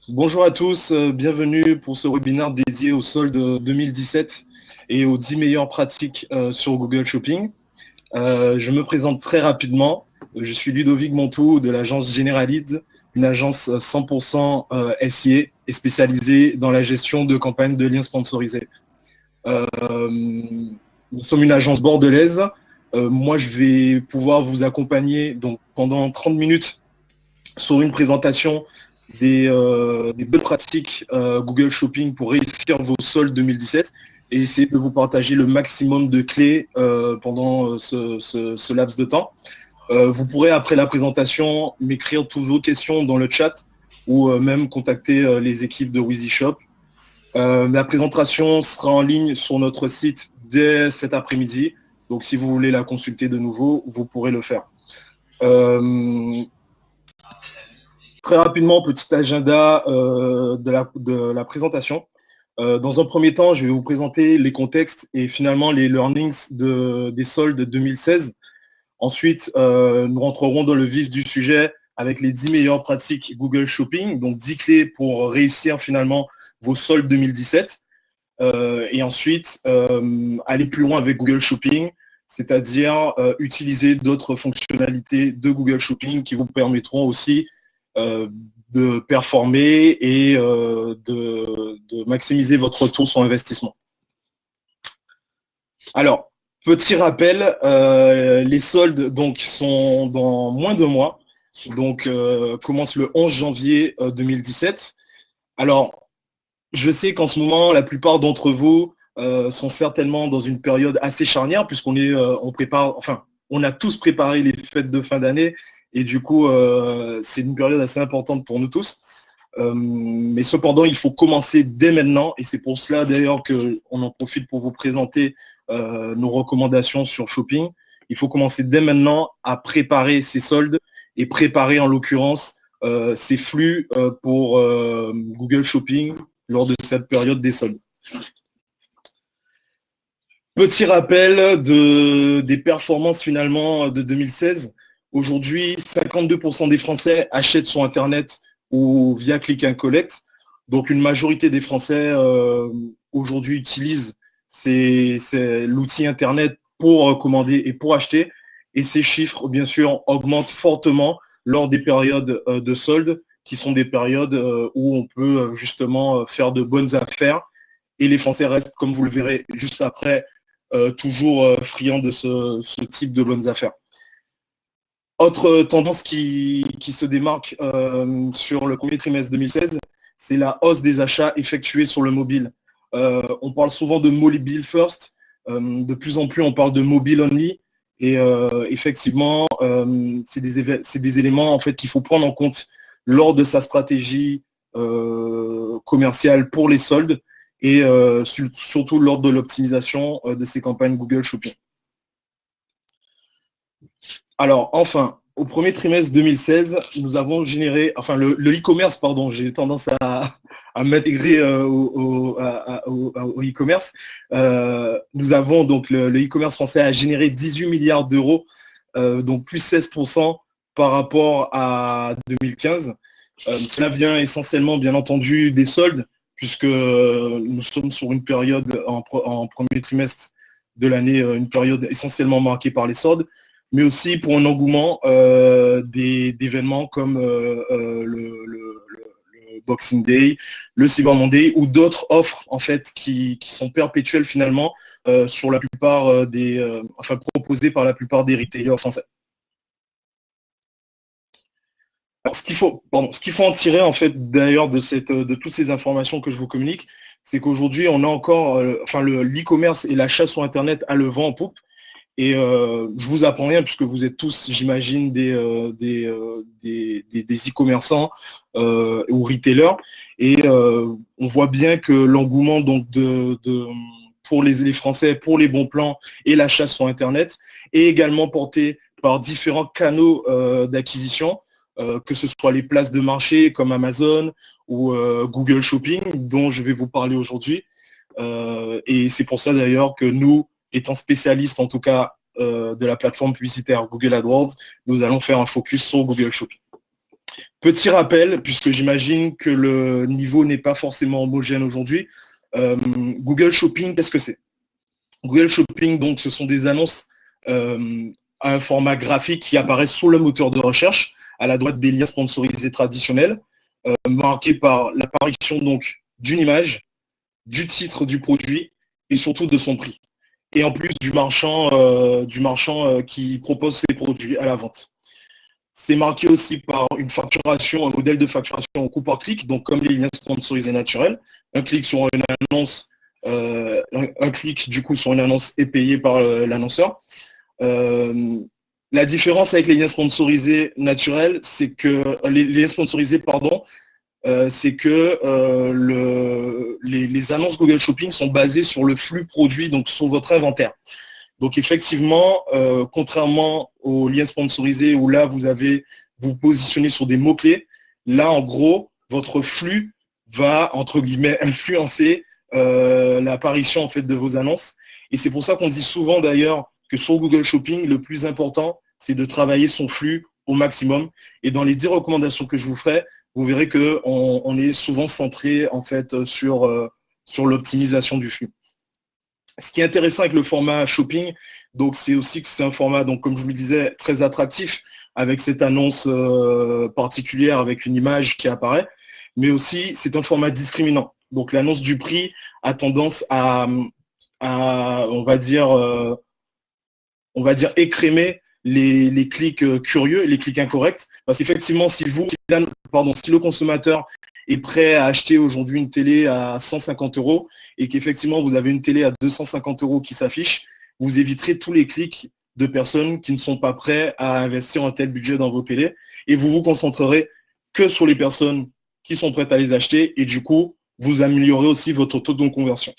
Bonjour à tous, bienvenue pour ce webinaire dédié au solde 2017 et aux 10 meilleures pratiques sur Google Shopping. Je me présente très rapidement. Je suis Ludovic Montou de l'agence Generalid, une agence 100% SIA et spécialisée dans la gestion de campagnes de liens sponsorisés. Nous sommes une agence bordelaise. Moi, je vais pouvoir vous accompagner donc, pendant 30 minutes sur une présentation des bonnes pratiques Google Shopping pour réussir vos soldes 2017 et essayer de vous partager le maximum de clés pendant ce laps de temps. Vous pourrez, après la présentation, m'écrire toutes vos questions dans le chat ou même contacter les équipes de WheezyShop. La présentation sera en ligne sur notre site dès cet après-midi. Donc, si vous voulez la consulter de nouveau, vous pourrez le faire. Très rapidement, petit agenda de la présentation. Dans un premier temps, je vais vous présenter les contextes et finalement les learnings des soldes 2016. Ensuite, nous rentrerons dans le vif du sujet avec les 10 meilleures pratiques Google Shopping, donc 10 clés pour réussir finalement vos soldes 2017. Et ensuite, aller plus loin avec Google Shopping, c'est-à-dire utiliser d'autres fonctionnalités de Google Shopping qui vous permettront aussi de performer et de maximiser votre retour sur investissement. Alors, petit rappel, les soldes donc, sont dans moins de mois, donc commence le 11 janvier 2017. Alors, je sais qu'en ce moment, la plupart d'entre vous sont certainement dans une période assez charnière, puisqu'on on a tous préparé les fêtes de fin d'année, et du coup, c'est une période assez importante pour nous tous. Mais cependant, il faut commencer dès maintenant, et c'est pour cela d'ailleurs qu'on en profite pour vous présenter nos recommandations sur Shopping. Il faut commencer dès maintenant à préparer ces soldes et préparer en l'occurrence ces flux pour Google Shopping lors de cette période des soldes. Petit rappel des performances finalement de 2016. Aujourd'hui, 52% des Français achètent sur Internet ou via Click and Collect. Donc une majorité des Français aujourd'hui utilisent l'outil Internet pour commander et pour acheter. Et ces chiffres, bien sûr, augmentent fortement lors des périodes de soldes, qui sont des périodes où on peut justement faire de bonnes affaires. Et les Français restent, comme vous le verrez juste après, toujours friands de ce type de bonnes affaires. Autre tendance qui se démarque sur le premier trimestre 2016, c'est la hausse des achats effectués sur le mobile. On parle souvent de mobile first, de plus en plus on parle de mobile only, et effectivement, c'est des éléments en fait qu'il faut prendre en compte lors de sa stratégie commerciale pour les soldes et surtout lors de l'optimisation de ces campagnes Google Shopping. Alors, enfin, au premier trimestre 2016, nous avons généré, enfin le e-commerce, pardon, j'ai tendance à m'intégrer au e-commerce. Nous avons donc le e-commerce français a généré 18 milliards d'euros, donc plus 16% par rapport à 2015. Cela vient essentiellement, bien entendu, des soldes, puisque nous sommes sur une période en premier trimestre de l'année, une période essentiellement marquée par les soldes, mais aussi pour un engouement d'événements comme le Boxing Day, le Cyber Monday ou d'autres offres en fait qui sont perpétuelles finalement sur la plupart proposées par la plupart des retailers français. Alors, ce qu'il faut en tirer en fait d'ailleurs de toutes ces informations que je vous communique, c'est qu'aujourd'hui on a encore l'e-commerce et l'achat sur Internet a le vent en poupe. Et je vous apprends rien puisque vous êtes tous, j'imagine, des e-commerçants ou retailers. Et on voit bien que l'engouement donc pour les Français, pour les bons plans et l'achat sur Internet est également porté par différents canaux d'acquisition, que ce soit les places de marché comme Amazon ou Google Shopping, dont je vais vous parler aujourd'hui. Et c'est pour ça d'ailleurs que nous, étant spécialiste en tout cas de la plateforme publicitaire Google AdWords, nous allons faire un focus sur Google Shopping. Petit rappel, puisque j'imagine que le niveau n'est pas forcément homogène aujourd'hui, Google Shopping, qu'est-ce que c'est? Google Shopping, donc, ce sont des annonces à un format graphique qui apparaissent sur le moteur de recherche, à la droite des liens sponsorisés traditionnels, marqués par l'apparition donc d'une image, du titre du produit et surtout de son prix. Et en plus du marchand qui propose ses produits à la vente. C'est marqué aussi par une facturation, un modèle de facturation au coût par clic, donc comme les liens sponsorisés naturels. Un clic sur une annonce, un clic du coup sur une annonce est payé par l'annonceur. La différence avec les liens sponsorisés naturels, c'est que les liens sponsorisés, pardon, c'est que les annonces Google Shopping sont basées sur le flux produit, donc sur votre inventaire. Donc effectivement, contrairement aux liens sponsorisés où là vous positionnez sur des mots-clés, là en gros, votre flux va entre guillemets influencer l'apparition en fait de vos annonces. Et c'est pour ça qu'on dit souvent d'ailleurs que sur Google Shopping, le plus important, c'est de travailler son flux au maximum. Et dans les 10 recommandations que je vous ferai, vous verrez qu'on est souvent centré en fait sur l'optimisation du flux. Ce qui est intéressant avec le format shopping, donc c'est aussi que c'est un format, donc comme je vous le disais, très attractif, avec cette annonce particulière, avec une image qui apparaît, mais aussi c'est un format discriminant. Donc l'annonce du prix a tendance à on va dire écrémer les clics curieux et les clics incorrects, parce qu'effectivement, si le consommateur est prêt à acheter aujourd'hui une télé à 150 € et qu'effectivement vous avez une télé à 250 € qui s'affiche, vous éviterez tous les clics de personnes qui ne sont pas prêts à investir un tel budget dans vos télés et vous vous concentrerez que sur les personnes qui sont prêtes à les acheter et du coup, vous améliorez aussi votre taux de conversion.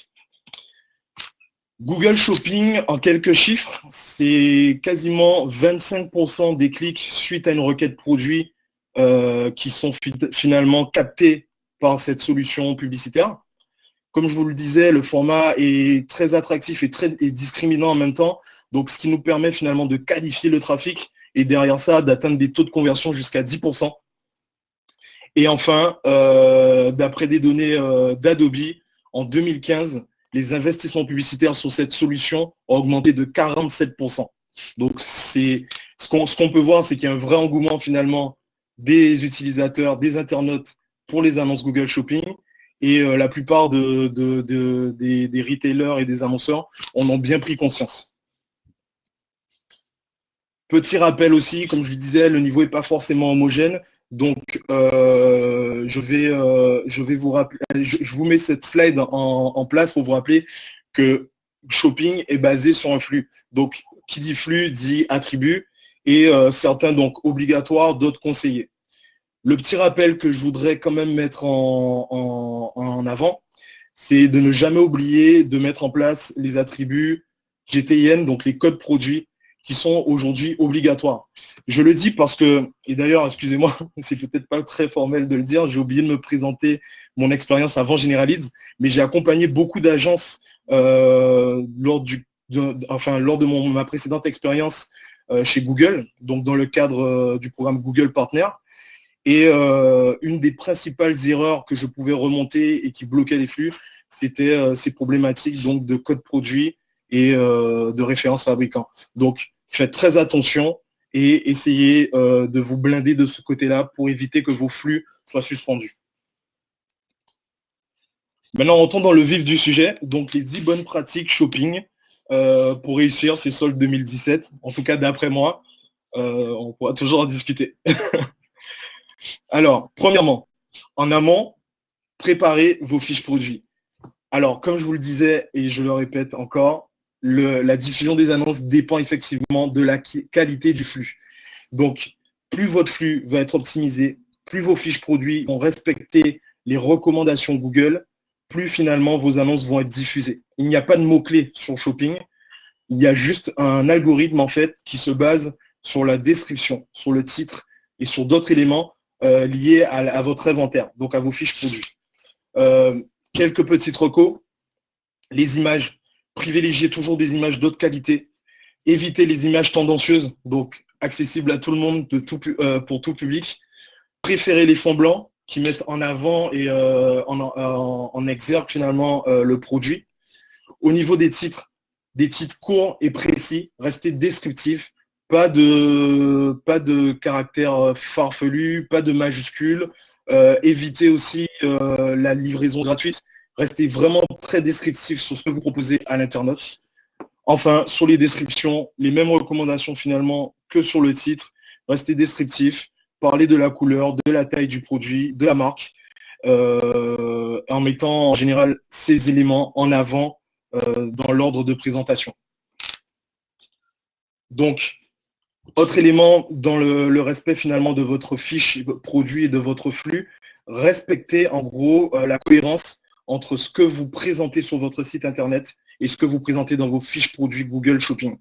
Google Shopping, en quelques chiffres, c'est quasiment 25% des clics suite à une requête produit qui sont finalement captés par cette solution publicitaire. Comme je vous le disais, le format est très attractif et discriminant en même temps, donc ce qui nous permet finalement de qualifier le trafic et derrière ça d'atteindre des taux de conversion jusqu'à 10%. Et enfin, d'après des données d'Adobe, en 2015, les investissements publicitaires sur cette solution ont augmenté de 47%. Donc, ce qu'on peut voir, c'est qu'il y a un vrai engouement finalement des utilisateurs, des internautes pour les annonces Google Shopping. Et la plupart des retailers et des annonceurs en ont bien pris conscience. Petit rappel aussi, comme je le disais, le niveau n'est pas forcément homogène. Donc, je vais vous rappeler, je vous mets cette slide en place pour vous rappeler que Shopping est basé sur un flux. Donc, qui dit flux dit attribut et certains donc obligatoires, d'autres conseillés. Le petit rappel que je voudrais quand même mettre en avant, c'est de ne jamais oublier de mettre en place les attributs GTIN, donc les codes produits, qui sont aujourd'hui obligatoires. Je le dis parce que, et d'ailleurs, excusez-moi, c'est peut-être pas très formel de le dire, j'ai oublié de me présenter mon expérience avant Generalids, mais j'ai accompagné beaucoup d'agences lors de ma précédente expérience chez Google, donc dans le cadre du programme Google Partner. Et une des principales erreurs que je pouvais remonter et qui bloquait les flux, c'était ces problématiques donc, de code produit et de référence fabricant. Donc, faites très attention et essayez de vous blinder de ce côté-là pour éviter que vos flux soient suspendus. Maintenant, on rentre dans le vif du sujet. Donc, les 10 bonnes pratiques shopping pour réussir ces soldes 2017. En tout cas, d'après moi, on pourra toujours en discuter. Alors, premièrement, en amont, préparez vos fiches produits. Alors, comme je vous le disais, et je le répète encore, la diffusion des annonces dépend effectivement de la qualité du flux. Donc, plus votre flux va être optimisé, plus vos fiches produits vont respecter les recommandations Google, plus finalement vos annonces vont être diffusées. Il n'y a pas de mots-clés sur Shopping, il y a juste un algorithme en fait qui se base sur la description, sur le titre et sur d'autres éléments liés à votre inventaire, donc à vos fiches produits. Quelques petites recos. Les images. Privilégiez toujours des images d'autre qualité. Évitez les images tendancieuses, donc accessibles à tout le monde, pour tout public. Préférez les fonds blancs qui mettent en avant et en exergue finalement le produit. Au niveau des titres courts et précis, restez descriptifs, pas de caractères farfelus, pas de majuscules. Évitez aussi la livraison gratuite. Restez vraiment très descriptif sur ce que vous proposez à l'internaute. Enfin, sur les descriptions, les mêmes recommandations finalement que sur le titre. Restez descriptif, parlez de la couleur, de la taille du produit, de la marque, en mettant en général ces éléments en avant dans l'ordre de présentation. Donc, autre élément dans le respect finalement de votre fiche produit et de votre flux, respectez en gros la cohérence entre ce que vous présentez sur votre site internet et ce que vous présentez dans vos fiches produits Google Shopping.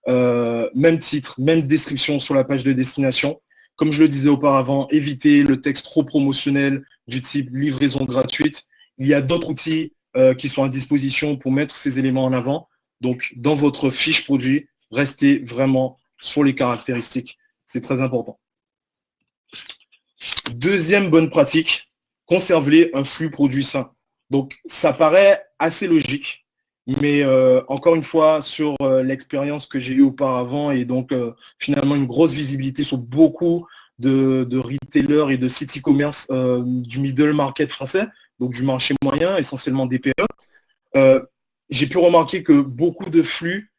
Même titre, même description sur la page de destination. Comme je le disais auparavant, évitez le texte trop promotionnel du type livraison gratuite. Il y a d'autres outils qui sont à disposition pour mettre ces éléments en avant. Donc, dans votre fiche produit, restez vraiment sur les caractéristiques. C'est très important. Deuxième bonne pratique, conservez un flux produit sain. Donc, ça paraît assez logique, mais encore une fois, sur l'expérience que j'ai eue auparavant et donc finalement une grosse visibilité sur beaucoup de retailers et de sites e-commerce du middle market français, donc du marché moyen, essentiellement des PE, j'ai pu remarquer que beaucoup de flux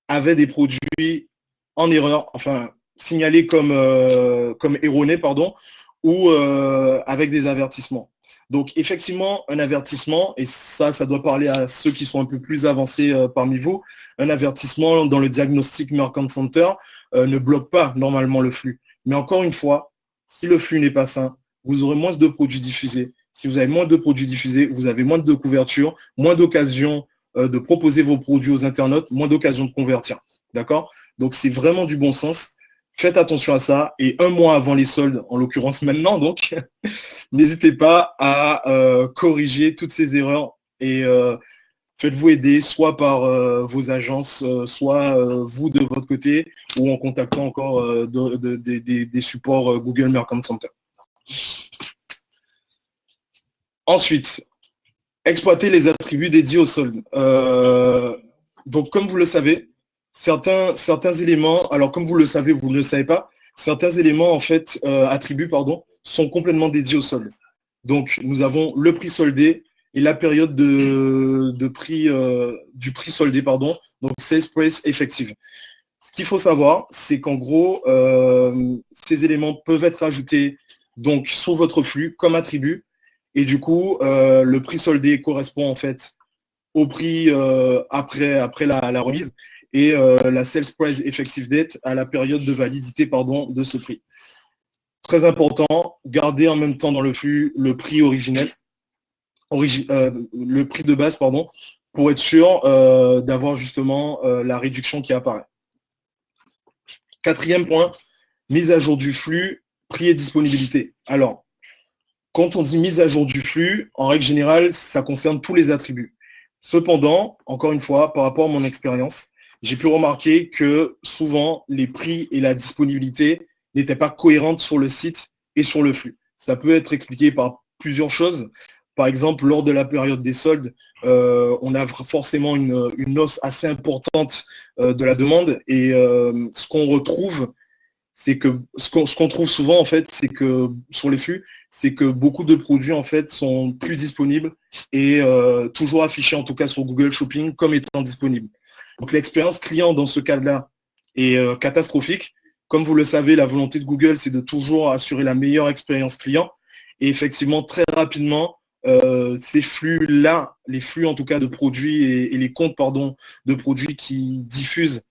avaient des produits en erreur, enfin signalés comme erronés, pardon, ou avec des avertissements. Donc effectivement, un avertissement, et ça doit parler à ceux qui sont un peu plus avancés parmi vous, un avertissement dans le diagnostic Merchant Center ne bloque pas normalement le flux. Mais encore une fois, si le flux n'est pas sain, vous aurez moins de produits diffusés. Si vous avez moins de produits diffusés, vous avez moins de couverture, moins d'occasions de proposer vos produits aux internautes, moins d'occasions de convertir. D'accord? Donc c'est vraiment du bon sens. Faites attention à ça. Et un mois avant les soldes, en l'occurrence maintenant, donc, n'hésitez pas à corriger toutes ces erreurs et faites-vous aider soit par vos agences, soit vous de votre côté, ou en contactant encore des supports Google Merchant Center. Ensuite, exploiter les attributs dédiés aux soldes. Donc, comme vous le savez, certains éléments, alors comme vous le savez, vous ne le savez pas, certains éléments, en fait, attributs, pardon, sont complètement dédiés aux soldes. Donc, nous avons le prix soldé et la période du prix soldé, pardon, donc sales price effective. Ce qu'il faut savoir, c'est qu'en gros, ces éléments peuvent être ajoutés donc sur votre flux comme attribut. Et du coup, le prix soldé correspond en fait au prix après la remise et la sales price effective date à la période de validité pardon, de ce prix. Très important, gardez en même temps dans le flux le prix originel, le prix de base, pardon, pour être sûr d'avoir justement la réduction qui apparaît. Quatrième point, mise à jour du flux, prix et disponibilité. Alors, quand on dit mise à jour du flux, en règle générale, ça concerne tous les attributs. Cependant, encore une fois, par rapport à mon expérience, j'ai pu remarquer que souvent, les prix et la disponibilité n'étaient pas cohérentes sur le site et sur le flux. Ça peut être expliqué par plusieurs choses. Par exemple, lors de la période des soldes, on a forcément une hausse assez importante de la demande et ce qu'on retrouve, c'est que ce qu'on trouve souvent en fait, c'est que sur les flux, c'est que beaucoup de produits en fait sont plus disponibles et toujours affichés en tout cas sur Google Shopping comme étant disponibles. Donc l'expérience client dans ce cas-là est catastrophique. Comme vous le savez, la volonté de Google, c'est de toujours assurer la meilleure expérience client. Et effectivement, très rapidement, ces flux-là, les flux en tout cas de produits et les comptes pardon, de produits qui diffusent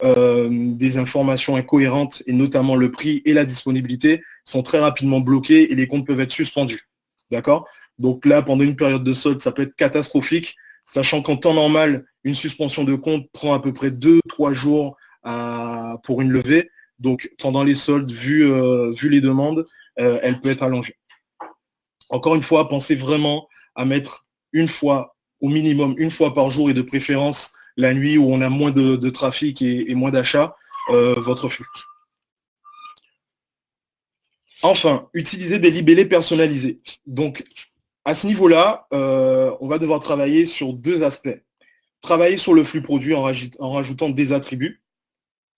des informations incohérentes et notamment le prix et la disponibilité sont très rapidement bloqués et les comptes peuvent être suspendus. D'accord? Donc là, pendant une période de solde, ça peut être catastrophique, sachant qu'en temps normal, une suspension de compte prend à peu près 2-3 jours pour une levée. Donc pendant les soldes, vu les demandes, elle peut être allongée. Encore une fois, pensez vraiment à mettre une fois au minimum une fois par jour et de préférence la nuit où on a moins de trafic et moins d'achats, votre flux. Enfin, utiliser des libellés personnalisés. Donc, à ce niveau-là, on va devoir travailler sur deux aspects. Travailler sur le flux produit en rajoutant des attributs,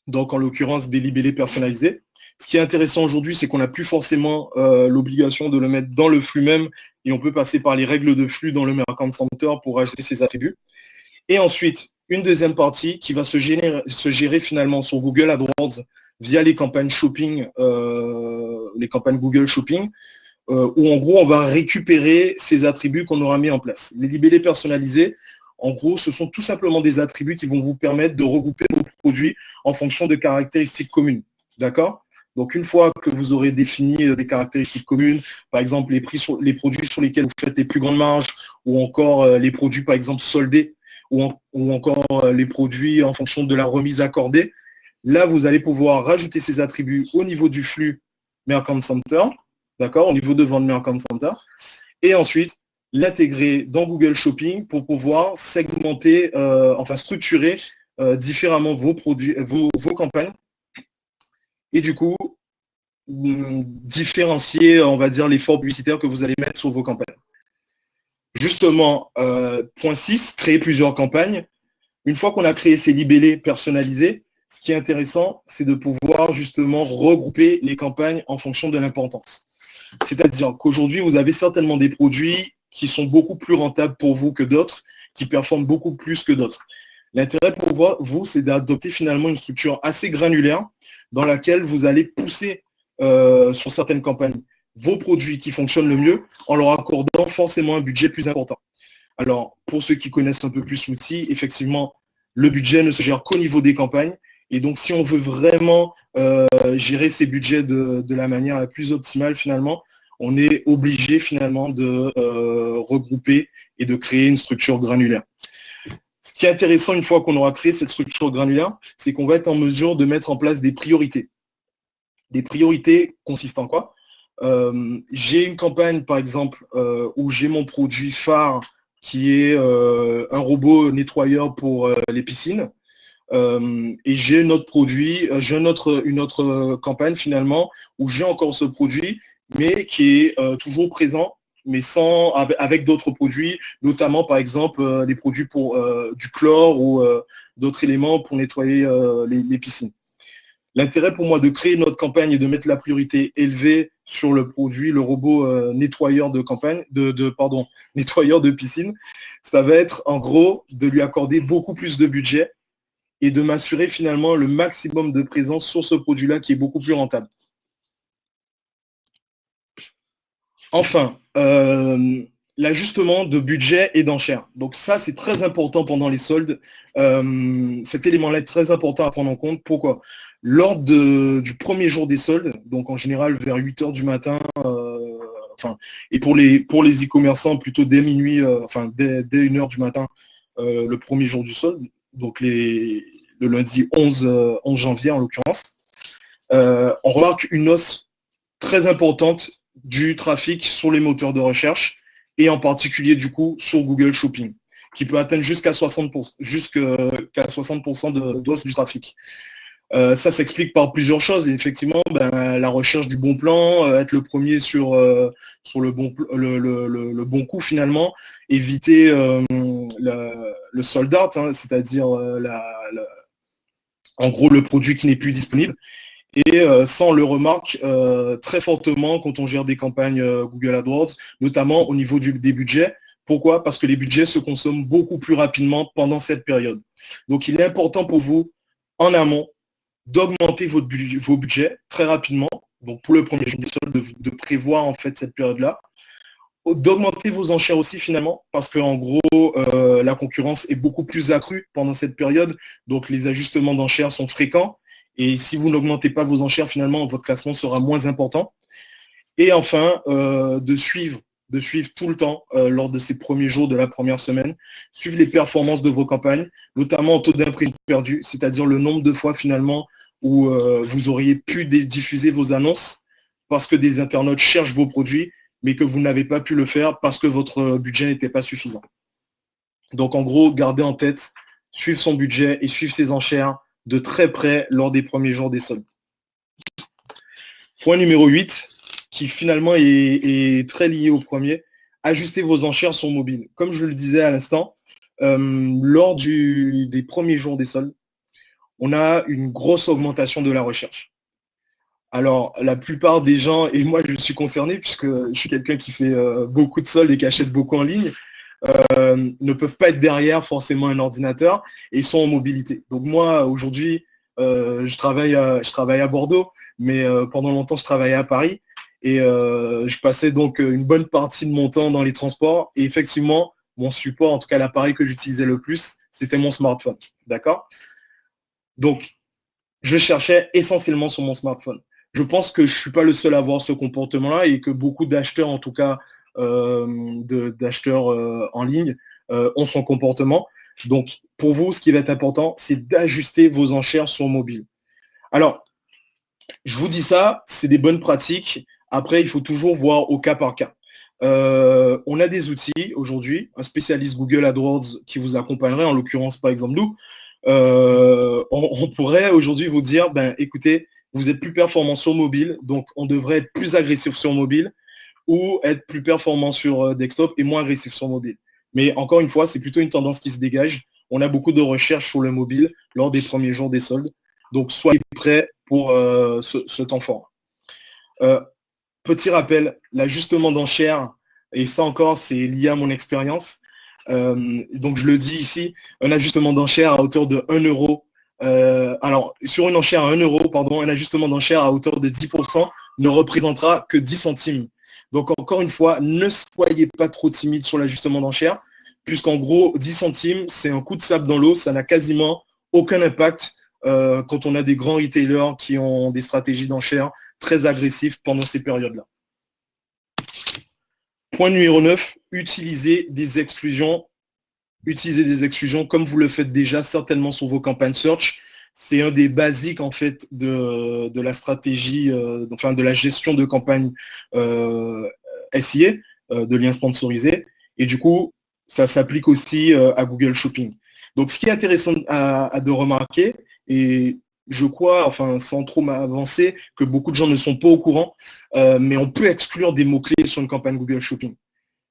donc en l'occurrence des libellés personnalisés. Ce qui est intéressant aujourd'hui, c'est qu'on n'a plus forcément l'obligation de le mettre dans le flux même et on peut passer par les règles de flux dans le Mercant Center pour ajouter ces attributs. Et ensuite, une deuxième partie qui va se gérer finalement sur Google AdWords via les campagnes shopping, les campagnes Google Shopping, où en gros, on va récupérer ces attributs qu'on aura mis en place. Les libellés personnalisés, en gros, ce sont tout simplement des attributs qui vont vous permettre de regrouper vos produits en fonction de caractéristiques communes. D'accord ? Donc, une fois que vous aurez défini des caractéristiques communes, par exemple les prix sur les produits sur lesquels vous faites les plus grandes marges, ou encore les produits, par exemple, soldés, ou encore les produits en fonction de la remise accordée, là, vous allez pouvoir rajouter ces attributs au niveau du flux Mercant Center, d'accord, au niveau de vente Mercant Center, et ensuite l'intégrer dans Google Shopping pour pouvoir segmenter, structurer différemment vos produits, vos campagnes, et du coup, différencier, on va dire, l'effort publicitaire que vous allez mettre sur vos campagnes. Justement, point 6, créer plusieurs campagnes. Une fois qu'on a créé ces libellés personnalisés, ce qui est intéressant, c'est de pouvoir justement regrouper les campagnes en fonction de l'importance. C'est-à-dire qu'aujourd'hui, vous avez certainement des produits qui sont beaucoup plus rentables pour vous que d'autres, qui performent beaucoup plus que d'autres. L'intérêt pour vous, c'est d'adopter finalement une structure assez granulaire dans laquelle vous allez pousser sur certaines campagnes vos produits qui fonctionnent le mieux en leur accordant forcément un budget plus important. Alors, pour ceux qui connaissent un peu plus l'outil, effectivement, le budget ne se gère qu'au niveau des campagnes. Et donc, si on veut vraiment gérer ces budgets de la manière la plus optimale, finalement, on est obligé finalement de regrouper et de créer une structure granulaire. Ce qui est intéressant, une fois qu'on aura créé cette structure granulaire, c'est qu'on va être en mesure de mettre en place des priorités. Des priorités consistent en quoi ? J'ai une campagne, par exemple, où j'ai mon produit phare qui est un robot nettoyeur pour les piscines. Et j'ai un autre produit, j'ai une autre campagne finalement où j'ai encore ce produit, mais qui est toujours présent, mais avec d'autres produits, notamment par exemple les produits pour du chlore ou d'autres éléments pour nettoyer les piscines. L'intérêt pour moi de créer une autre campagne et de mettre la priorité élevée sur le produit, le robot nettoyeur de campagne, nettoyeur de piscine, ça va être en gros de lui accorder beaucoup plus de budget et de m'assurer finalement le maximum de présence sur ce produit-là qui est beaucoup plus rentable. Enfin, l'ajustement de budget et d'enchères. Donc ça, c'est très important pendant les soldes. Cet élément-là est très important à prendre en compte. Pourquoi ? Lors du premier jour des soldes, donc en général vers 8 h du matin, et pour les e-commerçants, plutôt dès minuit, dès 1 h du matin, le premier jour du solde, donc le lundi 11 janvier en l'occurrence, on remarque une hausse très importante du trafic sur les moteurs de recherche et en particulier du coup sur Google Shopping, qui peut atteindre jusqu'à 60% de hausse du trafic. Ça s'explique par plusieurs choses. Et effectivement, la recherche du bon plan, être le premier sur le bon coup finalement, éviter le sold out, hein, c'est-à-dire en gros le produit qui n'est plus disponible. Et ça, on le remarque très fortement quand on gère des campagnes Google AdWords, notamment au niveau des budgets. Pourquoi ? Parce que les budgets se consomment beaucoup plus rapidement pendant cette période. Donc, il est important pour vous, en amont, d'augmenter vos budgets très rapidement. Donc, pour le premier jour des soldes, de prévoir en fait cette période-là. D'augmenter vos enchères aussi finalement, parce qu'en gros, la concurrence est beaucoup plus accrue pendant cette période. Donc, les ajustements d'enchères sont fréquents. Et si vous n'augmentez pas vos enchères, finalement, votre classement sera moins important. Et enfin, de suivre tout le temps, lors de ces premiers jours de la première semaine, suivre les performances de vos campagnes, notamment en taux d'impression perdu, c'est-à-dire le nombre de fois finalement où vous auriez pu diffuser vos annonces parce que des internautes cherchent vos produits, mais que vous n'avez pas pu le faire parce que votre budget n'était pas suffisant. Donc en gros, gardez en tête, suivre son budget et suivre ses enchères de très près lors des premiers jours des soldes. Point numéro 8, qui finalement est très lié au premier, ajustez vos enchères sur mobile. Comme je le disais à l'instant, lors des premiers jours des soldes, on a une grosse augmentation de la recherche. Alors, la plupart des gens, et moi je suis concerné puisque je suis quelqu'un qui fait beaucoup de soldes et qui achète beaucoup en ligne, ne peuvent pas être derrière forcément un ordinateur et ils sont en mobilité. Donc moi, aujourd'hui, je travaille à Bordeaux, mais pendant longtemps, je travaillais à Paris et je passais donc une bonne partie de mon temps dans les transports et effectivement, mon support, en tout cas l'appareil que j'utilisais le plus, c'était mon smartphone. D'accord? Donc, je cherchais essentiellement sur mon smartphone. Je pense que je ne suis pas le seul à avoir ce comportement-là et que beaucoup d'acheteurs, en tout cas d'acheteurs en ligne, ont son comportement. Donc, pour vous, ce qui va être important, c'est d'ajuster vos enchères sur mobile. Alors, je vous dis ça, c'est des bonnes pratiques. Après, il faut toujours voir au cas par cas. On a des outils aujourd'hui, un spécialiste Google AdWords qui vous accompagnerait, en l'occurrence, par exemple, nous. On pourrait aujourd'hui vous dire, ben, écoutez, vous êtes plus performant sur mobile, donc on devrait être plus agressif sur mobile ou être plus performant sur desktop et moins agressif sur mobile. Mais encore une fois, c'est plutôt une tendance qui se dégage. On a beaucoup de recherches sur le mobile lors des premiers jours des soldes. Donc, soyez prêts pour ce temps fort. Petit rappel, l'ajustement d'enchères, et ça encore, c'est lié à mon expérience. Donc, je le dis ici, un ajustement d'enchères à hauteur de 1 euro. Alors, sur une enchère à 1 euro, pardon, un ajustement d'enchères à hauteur de 10% ne représentera que 10 centimes. Donc, encore une fois, ne soyez pas trop timide sur l'ajustement d'enchères, puisqu'en gros, 10 centimes, c'est un coup de sable dans l'eau, ça n'a quasiment aucun impact quand on a des grands retailers qui ont des stratégies d'enchères très agressives pendant ces périodes-là. Point numéro 9, utilisez des exclusions. Utilisez des exclusions comme vous le faites déjà certainement sur vos campagnes search. C'est un des basiques en fait de la stratégie, enfin de la gestion de campagne SIA, de liens sponsorisés. Et du coup, ça s'applique aussi à Google Shopping. Donc, ce qui est intéressant de remarquer, et je crois, enfin sans trop m'avancer, que beaucoup de gens ne sont pas au courant, mais on peut exclure des mots-clés sur une campagne Google Shopping.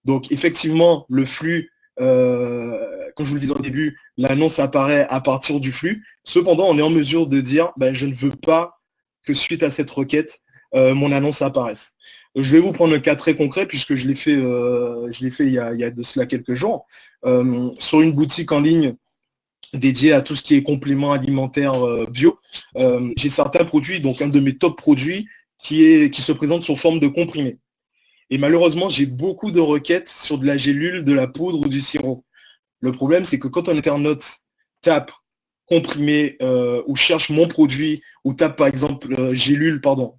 Donc, effectivement, le flux, comme je vous le disais au début, l'annonce apparaît à partir du flux. Cependant, on est en mesure de dire, ben, je ne veux pas que suite à cette requête, mon annonce apparaisse. Je vais vous prendre un cas très concret puisque je l'ai fait il y a de cela quelques jours. Sur une boutique en ligne dédiée à tout ce qui est compléments alimentaires bio, j'ai certains produits, donc un de mes top produits qui se présente sous forme de comprimé. Et malheureusement, j'ai beaucoup de requêtes sur de la gélule, de la poudre ou du sirop. Le problème, c'est que quand un internaute tape comprimé ou cherche mon produit ou tape par exemple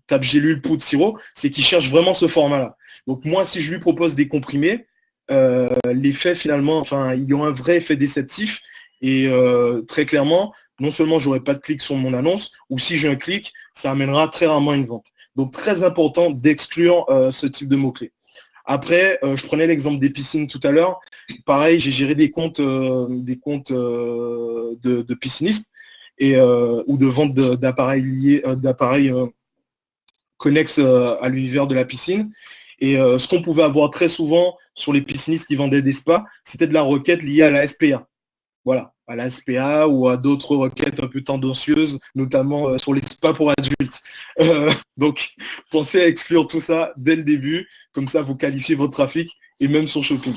tape gélule, poudre, sirop, c'est qu'il cherche vraiment ce format-là. Donc moi, si je lui propose des comprimés, l'effet finalement, enfin, il y aura un vrai effet déceptif et très clairement, non seulement j'aurai pas de clic sur mon annonce, ou si j'ai un clic, ça amènera très rarement une vente. Donc très important d'exclure ce type de mots-clés. Après, je prenais l'exemple des piscines tout à l'heure. Pareil, j'ai géré des comptes de piscinistes et, ou de vente d'appareils liés, d'appareils connexes à l'univers de la piscine. Et ce qu'on pouvait avoir très souvent sur les piscinistes qui vendaient des spas, c'était de la requête liée à la SPA. Voilà, à la SPA ou à d'autres requêtes un peu tendancieuses, notamment sur les spas pour adultes. Donc, pensez à exclure tout ça dès le début, comme ça vous qualifiez votre trafic et même sur Shopping.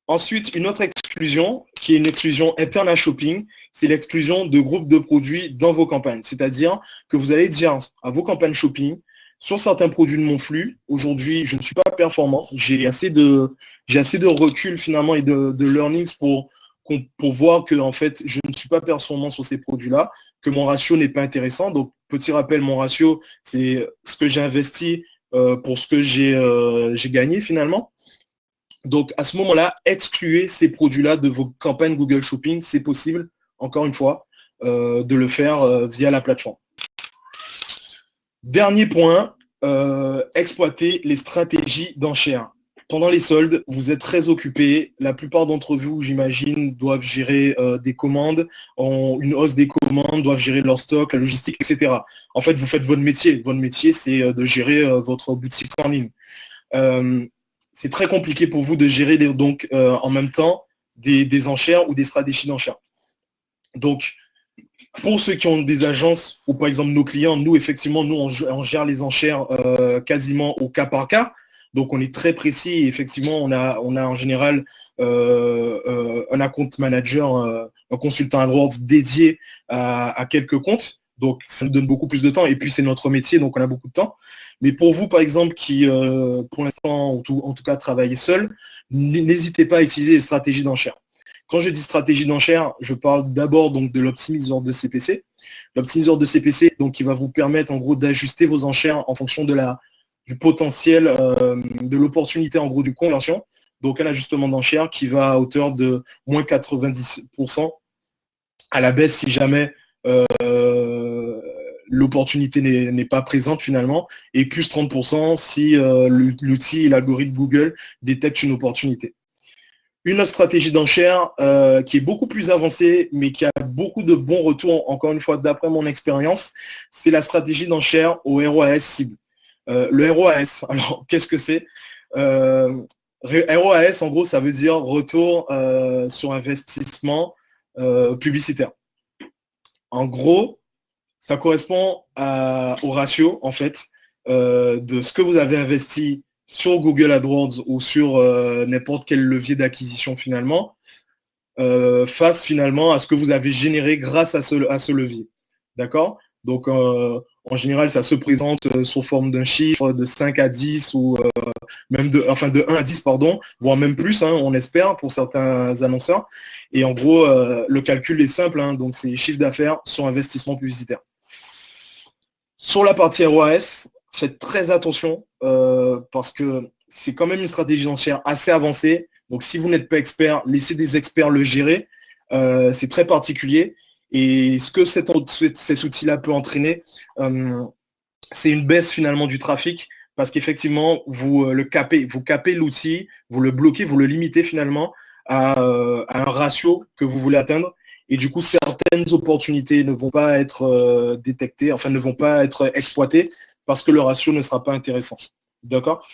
Ensuite, une autre exclusion, qui est une exclusion interne à Shopping, c'est l'exclusion de groupes de produits dans vos campagnes. C'est-à-dire que vous allez dire à vos campagnes Shopping, sur certains produits de mon flux, aujourd'hui, je ne suis pas performant. J'ai assez de recul finalement et de learnings pour voir que en fait, je ne suis pas performant sur ces produits-là, que mon ratio n'est pas intéressant. Donc, petit rappel, mon ratio, c'est ce que j'ai investi pour ce que j'ai gagné finalement. Donc, à ce moment-là, excluez ces produits-là de vos campagnes Google Shopping. C'est possible, encore une fois, de le faire via la plateforme. Dernier point, exploiter les stratégies d'enchères. Pendant les soldes, vous êtes très occupé. La plupart d'entre vous, j'imagine, doivent gérer des commandes, ont une hausse des commandes, doivent gérer leur stock, la logistique, etc. En fait, vous faites votre métier. Votre métier, c'est de gérer votre boutique en ligne. C'est très compliqué pour vous de gérer donc en même temps des enchères ou des stratégies d'enchères. Donc, pour ceux qui ont des agences, ou par exemple nos clients, nous, effectivement, nous, on gère les enchères quasiment au cas par cas. Donc, on est très précis. Et effectivement, on a en général un account manager, un consultant AdWords dédié à quelques comptes. Donc, ça nous donne beaucoup plus de temps. Et puis, c'est notre métier, donc on a beaucoup de temps. Mais pour vous, par exemple, qui, pour l'instant, en tout cas, travaillez seul, n'hésitez pas à utiliser les stratégies d'enchères. Quand je dis stratégie d'enchère, je parle d'abord donc de l'optimiseur de CPC. L'optimiseur de CPC, donc, qui va vous permettre en gros d'ajuster vos enchères en fonction du potentiel, de l'opportunité en gros du conversion. Donc un ajustement d'enchères qui va à hauteur de moins 90% à la baisse si jamais l'opportunité n'est pas présente finalement, et plus 30% si l'outil et l'algorithme Google détectent une opportunité. Une autre stratégie d'enchère qui est beaucoup plus avancée, mais qui a beaucoup de bons retours, encore une fois, d'après mon expérience, c'est la stratégie d'enchère au ROAS cible. Le ROAS, alors qu'est-ce que c'est ROAS, en gros, ça veut dire retour sur investissement publicitaire. En gros, ça correspond au ratio, en fait, de ce que vous avez investi sur Google AdWords ou sur n'importe quel levier d'acquisition finalement, face finalement à ce que vous avez généré grâce à ce levier. D'accord? Donc, en général, ça se présente sous forme d'un chiffre de 5 à 10 ou même de 1 à 10, pardon, voire même plus, hein, on espère, pour certains annonceurs. Et en gros, le calcul est simple, hein, donc c'est chiffre d'affaires sur investissement publicitaire. Sur la partie ROAS, faites très attention parce que c'est quand même une stratégie d'enchère assez avancée. Donc, si vous n'êtes pas expert, laissez des experts le gérer. C'est très particulier. Et ce que cet outil-là peut entraîner, c'est une baisse finalement du trafic parce qu'effectivement, vous capez l'outil, vous le bloquez, vous le limitez finalement à un ratio que vous voulez atteindre. Et du coup, certaines opportunités ne vont pas être détectées, enfin ne vont pas être exploitées parce que le ratio ne sera pas intéressant. D'accord ?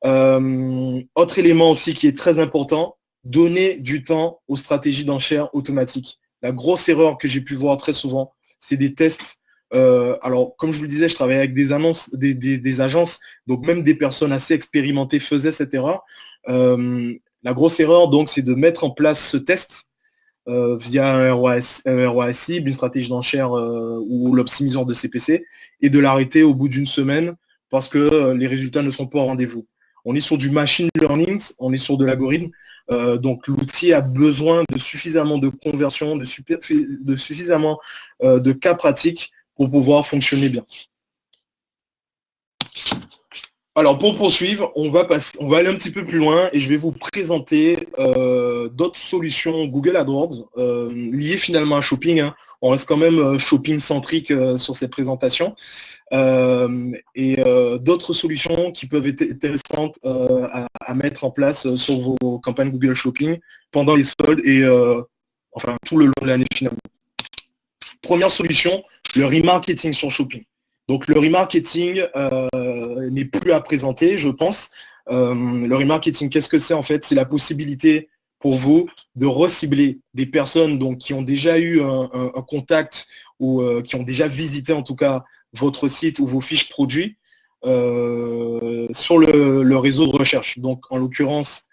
Autre élément aussi qui est très important, donner du temps aux stratégies d'enchères automatiques. La grosse erreur que j'ai pu voir très souvent, c'est des tests. Alors, comme je vous le disais, je travaillais avec des agences, donc même des personnes assez expérimentées faisaient cette erreur. La grosse erreur, donc, c'est de mettre en place ce test via un ROAS cible, une stratégie d'enchère ou l'optimiseur de CPC, et de l'arrêter au bout d'une semaine parce que les résultats ne sont pas au rendez-vous. On est sur du machine learning, on est sur de l'algorithme, donc l'outil a besoin de suffisamment de conversion, de suffisamment de cas pratiques pour pouvoir fonctionner bien. Alors, pour poursuivre, on va aller un petit peu plus loin et je vais vous présenter d'autres solutions Google AdWords liées finalement à shopping. Hein. On reste quand même shopping centrique sur cette présentation. Et d'autres solutions qui peuvent être intéressantes à mettre en place sur vos campagnes Google Shopping pendant les soldes et enfin tout le long de l'année finalement. Première solution, le remarketing sur shopping. Donc le remarketing n'est plus à présenter, je pense. Le remarketing, qu'est-ce que c'est en fait? C'est la possibilité pour vous de recibler des personnes donc, qui ont déjà eu un contact ou qui ont déjà visité en tout cas votre site ou vos fiches produits sur le réseau de recherche. Donc en l'occurrence,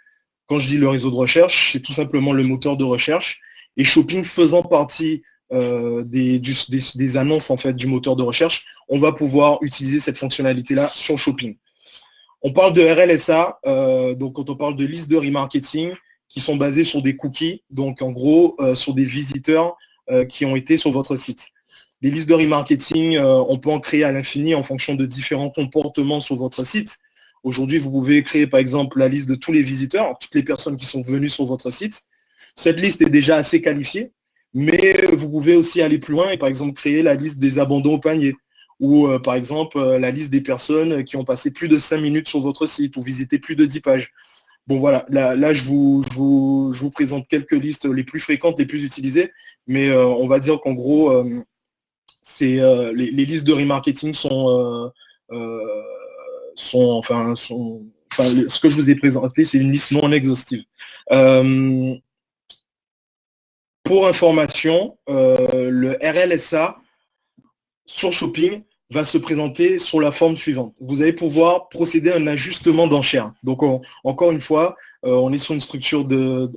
quand je dis le réseau de recherche, c'est tout simplement le moteur de recherche. Et Shopping faisant partie des annonces en fait du moteur de recherche, on va pouvoir utiliser cette fonctionnalité-là sur Shopping. On parle de RLSA, donc quand on parle de liste de remarketing, qui sont basées sur des cookies, donc en gros sur des visiteurs qui ont été sur votre site. Des listes de remarketing, on peut en créer à l'infini en fonction de différents comportements sur votre site. Aujourd'hui, vous pouvez créer par exemple la liste de tous les visiteurs, toutes les personnes qui sont venues sur votre site. Cette liste est déjà assez qualifiée. Mais vous pouvez aussi aller plus loin et par exemple créer la liste des abandons au panier ou par exemple la liste des personnes qui ont passé plus de 5 minutes sur votre site ou visité plus de 10 pages. Bon, voilà, là je vous présente quelques listes les plus fréquentes, les plus utilisées, mais on va dire qu'en gros, les listes de remarketing ce que je vous ai présenté, c'est une liste non exhaustive. Pour information, le RLSA sur Shopping va se présenter sur la forme suivante. Vous allez pouvoir procéder à un ajustement d'enchères. Donc, encore une fois, on est sur une structure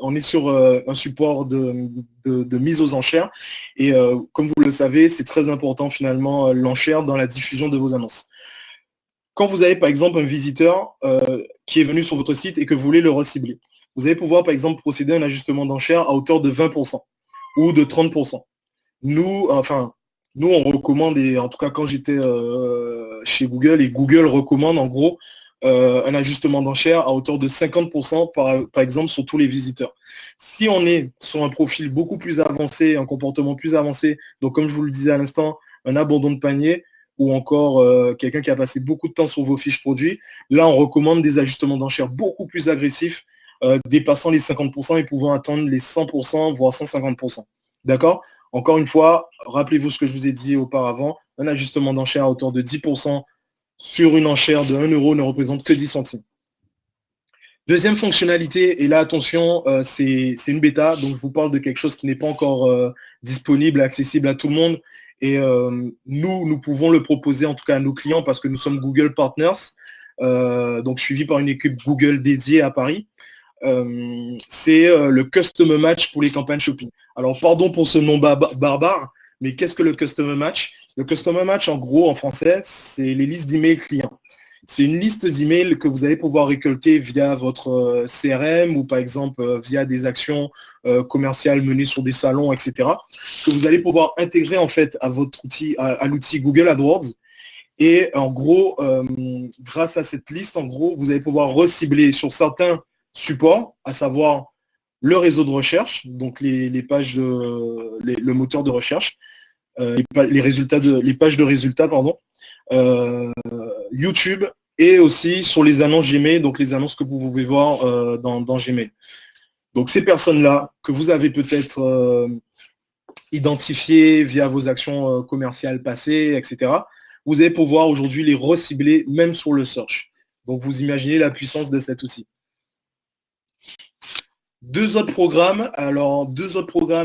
on est sur un support de mise aux enchères. Et comme vous le savez, c'est très important finalement l'enchère dans la diffusion de vos annonces. Quand vous avez par exemple un visiteur qui est venu sur votre site et que vous voulez le recibler, vous allez pouvoir par exemple procéder à un ajustement d'enchères à hauteur de 20% ou de 30%. Nous, on recommande, et en tout cas quand j'étais chez Google, et Google recommande en gros un ajustement d'enchères à hauteur de 50% par exemple sur tous les visiteurs. Si on est sur un profil beaucoup plus avancé, un comportement plus avancé, donc comme je vous le disais à l'instant, un abandon de panier, ou encore quelqu'un qui a passé beaucoup de temps sur vos fiches produits, là on recommande des ajustements d'enchères beaucoup plus agressifs, dépassant les 50% et pouvant atteindre les 100%, voire 150%. D'accord? Encore une fois, rappelez-vous ce que je vous ai dit auparavant, un ajustement d'enchère à hauteur de 10% sur une enchère de 1 euro ne représente que 10 centimes. Deuxième fonctionnalité, et là attention, c'est une bêta, donc je vous parle de quelque chose qui n'est pas encore disponible, accessible à tout le monde, et nous pouvons le proposer en tout cas à nos clients parce que nous sommes Google Partners, donc suivi par une équipe Google dédiée à Paris. C'est le Custom Match pour les campagnes shopping. Alors, pardon pour ce nom barbare, mais qu'est-ce que le Custom Match? Le Custom Match, en gros, en français, c'est les listes d'emails clients. C'est une liste d'emails que vous allez pouvoir récolter via votre CRM ou par exemple via des actions commerciales menées sur des salons, etc., que vous allez pouvoir intégrer en fait à votre outil, à l'outil Google AdWords. Et en gros, grâce à cette liste, en gros, vous allez pouvoir recibler sur certains supports, à savoir le réseau de recherche, donc les pages le moteur de recherche, les pages de résultats, pardon, YouTube, et aussi sur les annonces Gmail, donc les annonces que vous pouvez voir dans Gmail. Donc ces personnes-là que vous avez peut-être identifiées via vos actions commerciales passées, etc., vous allez pouvoir aujourd'hui les recibler même sur le search. Donc vous imaginez la puissance de cet outil. Deux autres programmes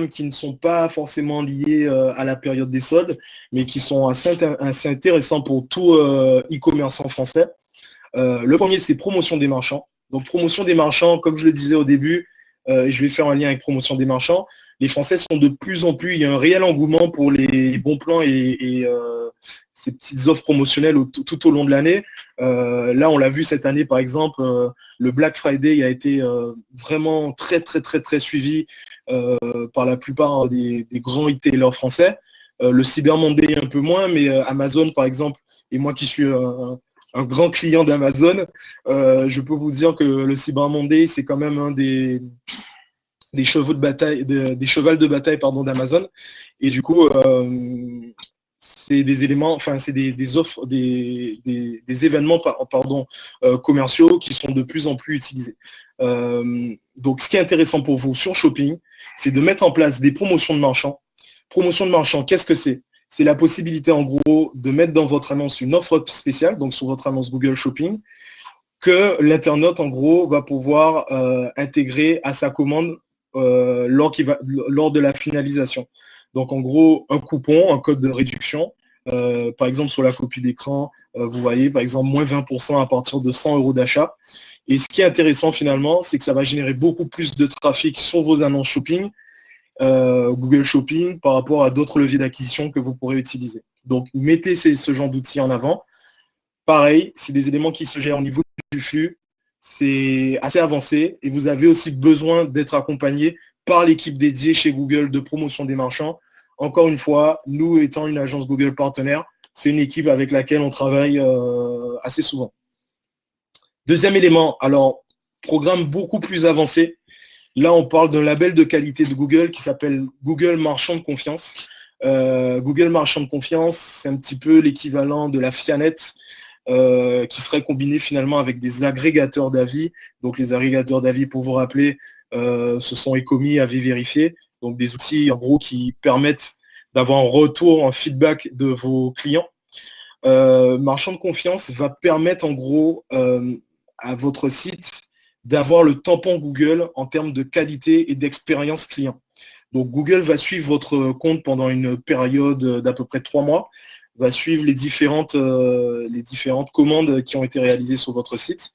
qui ne sont pas forcément liés à la période des soldes, mais qui sont assez intéressants pour tout e-commerçant français. Le premier, c'est promotion des marchands. Donc promotion des marchands, comme je le disais au début, je vais faire un lien avec promotion des marchands. Les Français sont de plus en plus, il y a un réel engouement pour les bons plans et ces petites offres promotionnelles tout au long de l'année. Là, on l'a vu cette année, par exemple, le Black Friday a été vraiment très, très, très, très suivi par la plupart des grands retailers français. Le Cyber Monday un peu moins, mais Amazon, par exemple, et moi qui suis un grand client d'Amazon, je peux vous dire que le Cyber Monday, c'est quand même un des chevaux de bataille, des chevals de bataille d'Amazon. Et du coup, c'est des éléments, enfin c'est des offres, des événements commerciaux qui sont de plus en plus utilisés. Donc ce qui est intéressant pour vous sur Shopping, c'est de mettre en place des promotions de marchands. Promotion de marchands, qu'est-ce que c'est? C'est la possibilité en gros de mettre dans votre annonce une offre spéciale, donc sur votre annonce Google Shopping, que l'internaute en gros va pouvoir intégrer à sa commande lors de la finalisation. Donc en gros, un coupon, un code de réduction, par exemple sur la copie d'écran, vous voyez par exemple moins 20% à partir de 100 € d'achat. Et ce qui est intéressant finalement, c'est que ça va générer beaucoup plus de trafic sur vos annonces shopping, Google Shopping, par rapport à d'autres leviers d'acquisition que vous pourrez utiliser. Donc mettez ce genre d'outils en avant. Pareil, c'est des éléments qui se gèrent au niveau du flux. C'est assez avancé et vous avez aussi besoin d'être accompagné par l'équipe dédiée chez Google de promotion des marchands. Encore une fois, nous étant une agence Google partenaire, c'est une équipe avec laquelle on travaille assez souvent. Deuxième élément, alors, programme beaucoup plus avancé. Là, on parle d'un label de qualité de Google qui s'appelle Google Marchand de Confiance. Google Marchand de Confiance, c'est un petit peu l'équivalent de la FIANET. qui serait combiné finalement avec des agrégateurs d'avis. Donc les agrégateurs d'avis, pour vous rappeler, ce sont Ecomi, Avis Vérifié, donc des outils en gros qui permettent d'avoir un retour, un feedback de vos clients. Marchand de confiance va permettre en gros à votre site d'avoir le tampon Google en termes de qualité et d'expérience client. Donc Google va suivre votre compte pendant une période d'à peu près 3 mois, va suivre les différentes commandes qui ont été réalisées sur votre site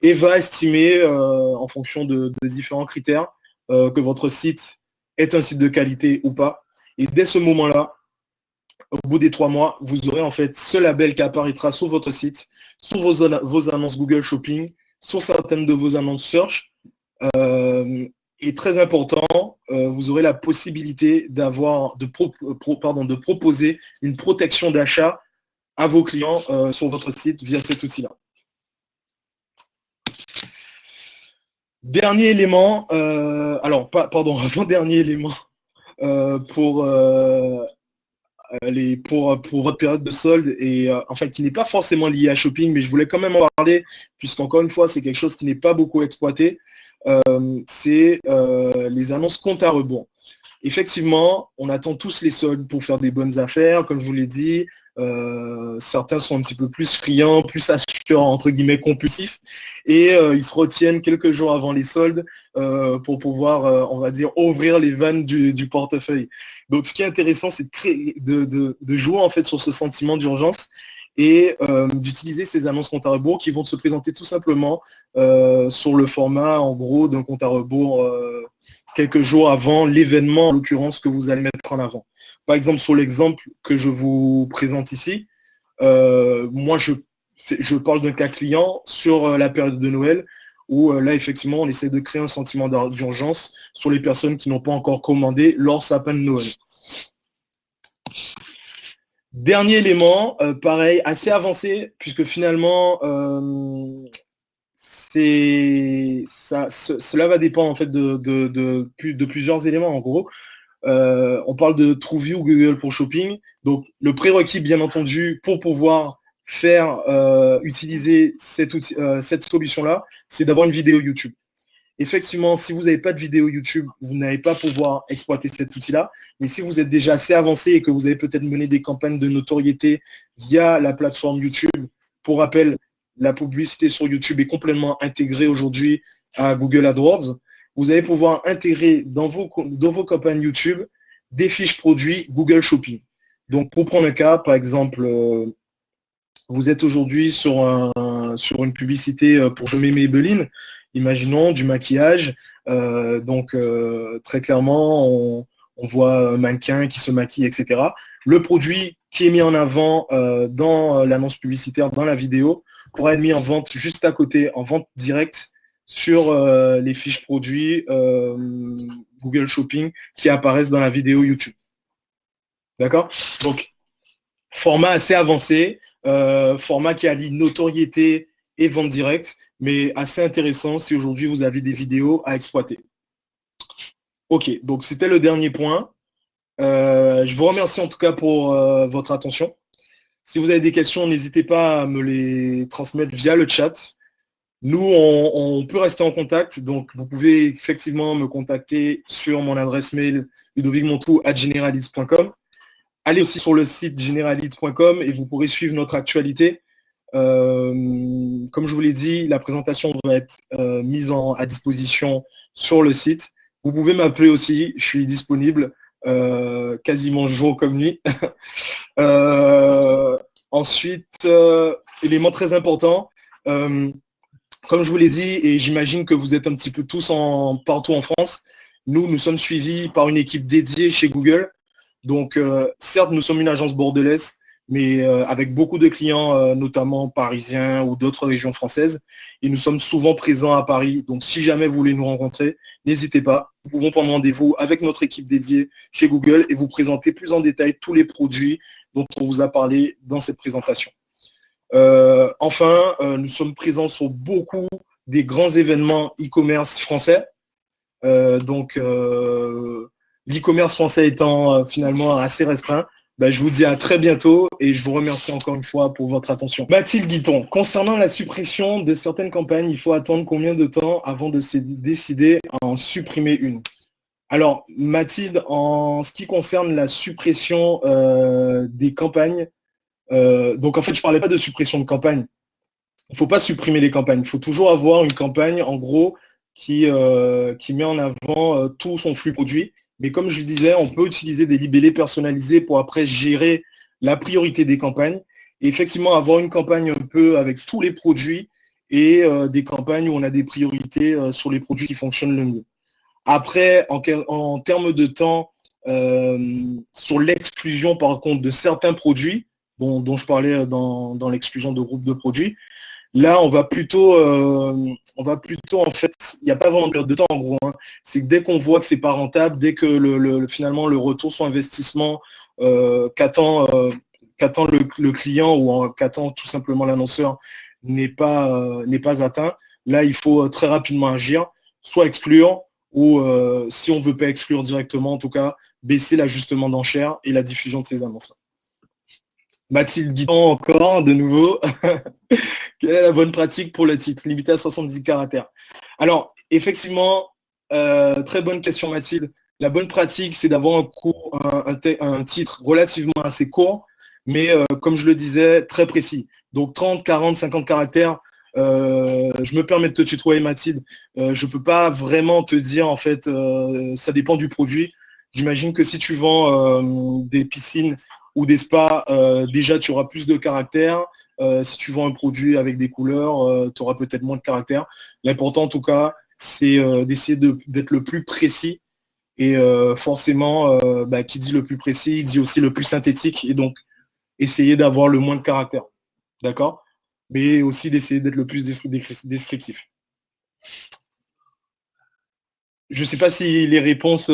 et va estimer en fonction de différents critères que votre site est un site de qualité ou pas. Et dès ce moment-là, au bout des 3 mois, vous aurez en fait ce label qui apparaîtra sur votre site, sur vos annonces Google Shopping, sur certaines de vos annonces Search. Et très important, vous aurez la possibilité de proposer une protection d'achat à vos clients sur votre site via cet outil-là. Dernier élément, avant-dernier élément pour votre période de solde et enfin qui n'est pas forcément lié à shopping, mais je voulais quand même en parler puisqu'encore une fois c'est quelque chose qui n'est pas beaucoup exploité, c'est les annonces compte à rebours. Effectivement, on attend tous les soldes pour faire des bonnes affaires, comme je vous l'ai dit. Certains sont un petit peu plus friands, plus acheteurs, entre guillemets, compulsifs, et ils se retiennent quelques jours avant les soldes pour pouvoir, on va dire, ouvrir les vannes du portefeuille. Donc, ce qui est intéressant, c'est de jouer en fait sur ce sentiment d'urgence et d'utiliser ces annonces compte à rebours qui vont se présenter tout simplement sur le format, en gros, d'un compte à rebours quelques jours avant l'événement, en l'occurrence, que vous allez mettre en avant. Par exemple, sur l'exemple que je vous présente ici, moi, je parle d'un cas client sur la période de Noël, où là, effectivement, on essaie de créer un sentiment d'urgence sur les personnes qui n'ont pas encore commandé leur sapin de Noël. Dernier élément, pareil, assez avancé, puisque finalement, cela va dépendre en fait de plusieurs éléments. En gros, on parle de TrueView Google pour Shopping. Donc, le prérequis, bien entendu, pour pouvoir faire utiliser cette solution-là, c'est d'avoir une vidéo YouTube. Effectivement, si vous n'avez pas de vidéo YouTube, vous n'allez pas pouvoir exploiter cet outil-là. Mais si vous êtes déjà assez avancé et que vous avez peut-être mené des campagnes de notoriété via la plateforme YouTube, pour rappel, la publicité sur YouTube est complètement intégrée aujourd'hui à Google AdWords. Vous allez pouvoir intégrer dans vos campagnes YouTube des fiches produits Google Shopping. Donc, pour prendre un cas, par exemple, vous êtes aujourd'hui sur une publicité pour Je m'aime Maybelline, imaginons du maquillage. Très clairement, on voit un mannequin qui se maquille, etc. Le produit qui est mis en avant dans l'annonce publicitaire, dans la vidéo, pourra être mis en vente juste à côté, en vente directe sur les fiches produits Google Shopping qui apparaissent dans la vidéo YouTube. D'accord? Donc, format assez avancé, format qui allie notoriété et vente directe, mais assez intéressant si aujourd'hui vous avez des vidéos à exploiter. Ok, donc c'était le dernier point. Je vous remercie en tout cas pour votre attention. Si vous avez des questions, n'hésitez pas à me les transmettre via le chat. Nous, on peut rester en contact, donc vous pouvez effectivement me contacter sur mon adresse mail ludovicmontou@generalist.com. Allez aussi sur le site generalist.com et vous pourrez suivre notre actualité. Comme je vous l'ai dit, la présentation va être mise à disposition sur le site. Vous pouvez m'appeler aussi, je suis disponible quasiment jour comme nuit. Ensuite, élément très important, comme je vous l'ai dit, et j'imagine que vous êtes un petit peu tous partout en France, nous sommes suivis par une équipe dédiée chez Google. Donc, certes, nous sommes une agence bordelaise, mais avec beaucoup de clients, notamment parisiens ou d'autres régions françaises. Et nous sommes souvent présents à Paris. Donc, si jamais vous voulez nous rencontrer, n'hésitez pas. Nous pouvons prendre rendez-vous avec notre équipe dédiée chez Google et vous présenter plus en détail tous les produits dont on vous a parlé dans cette présentation. Enfin, nous sommes présents sur beaucoup des grands événements e-commerce français. l'e-commerce français étant finalement assez restreint, Bah, je vous dis à très bientôt et je vous remercie encore une fois pour votre attention. Mathilde Guiton, concernant la suppression de certaines campagnes, il faut attendre combien de temps avant de se décider à en supprimer une? Alors, Mathilde, en ce qui concerne la suppression des campagnes, donc en fait, je ne parlais pas de suppression de campagne. Il ne faut pas supprimer les campagnes. Il faut toujours avoir une campagne, en gros, qui met en avant tout son flux produit. Mais comme je le disais, on peut utiliser des libellés personnalisés pour après gérer la priorité des campagnes. Et effectivement, avoir une campagne un peu avec tous les produits et des campagnes où on a des priorités sur les produits qui fonctionnent le mieux. Après, en termes de temps, sur l'exclusion par contre de certains produits, dont je parlais dans l'exclusion de groupes de produits, là, on va plutôt en fait, il n'y a pas vraiment de période de temps en gros. Hein. C'est que dès qu'on voit que c'est pas rentable, dès que finalement le retour sur investissement qu'attend le client ou qu'attend tout simplement l'annonceur n'est pas atteint, là, il faut très rapidement agir, soit exclure ou si on ne veut pas exclure directement, en tout cas, baisser l'ajustement d'enchères et la diffusion de ces annonces. Mathilde Guiton encore, de nouveau. Quelle est la bonne pratique pour le titre limité à 70 caractères? Alors, effectivement, très bonne question Mathilde. La bonne pratique, c'est d'avoir un titre relativement assez court, mais comme je le disais, très précis. Donc 30, 40, 50 caractères. Je me permets de te tutoyer Mathilde. Je ne peux pas vraiment te dire, en fait, ça dépend du produit. J'imagine que si tu vends des piscines ou des spas, déjà tu auras plus de caractères. Si tu vends un produit avec des couleurs, tu auras peut-être moins de caractères. L'important en tout cas, c'est d'essayer d'être le plus précis. Et forcément, qui dit le plus précis, il dit aussi le plus synthétique. Et donc, essayer d'avoir le moins de caractères. D'accord? Mais aussi d'essayer d'être le plus descriptif. Je ne sais pas si les réponses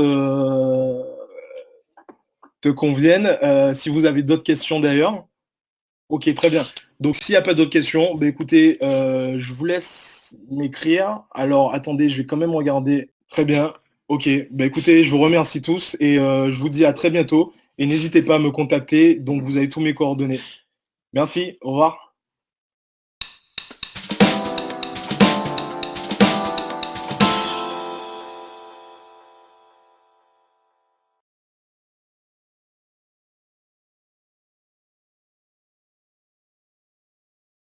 te conviennent. Si vous avez d'autres questions d'ailleurs. Ok, très bien. Donc, s'il n'y a pas d'autres questions, écoutez, je vous laisse m'écrire. Alors, attendez, je vais quand même regarder. Très bien. Ok, écoutez, je vous remercie tous et je vous dis à très bientôt. Et n'hésitez pas à me contacter. Donc, vous avez tous mes coordonnées. Merci, au revoir.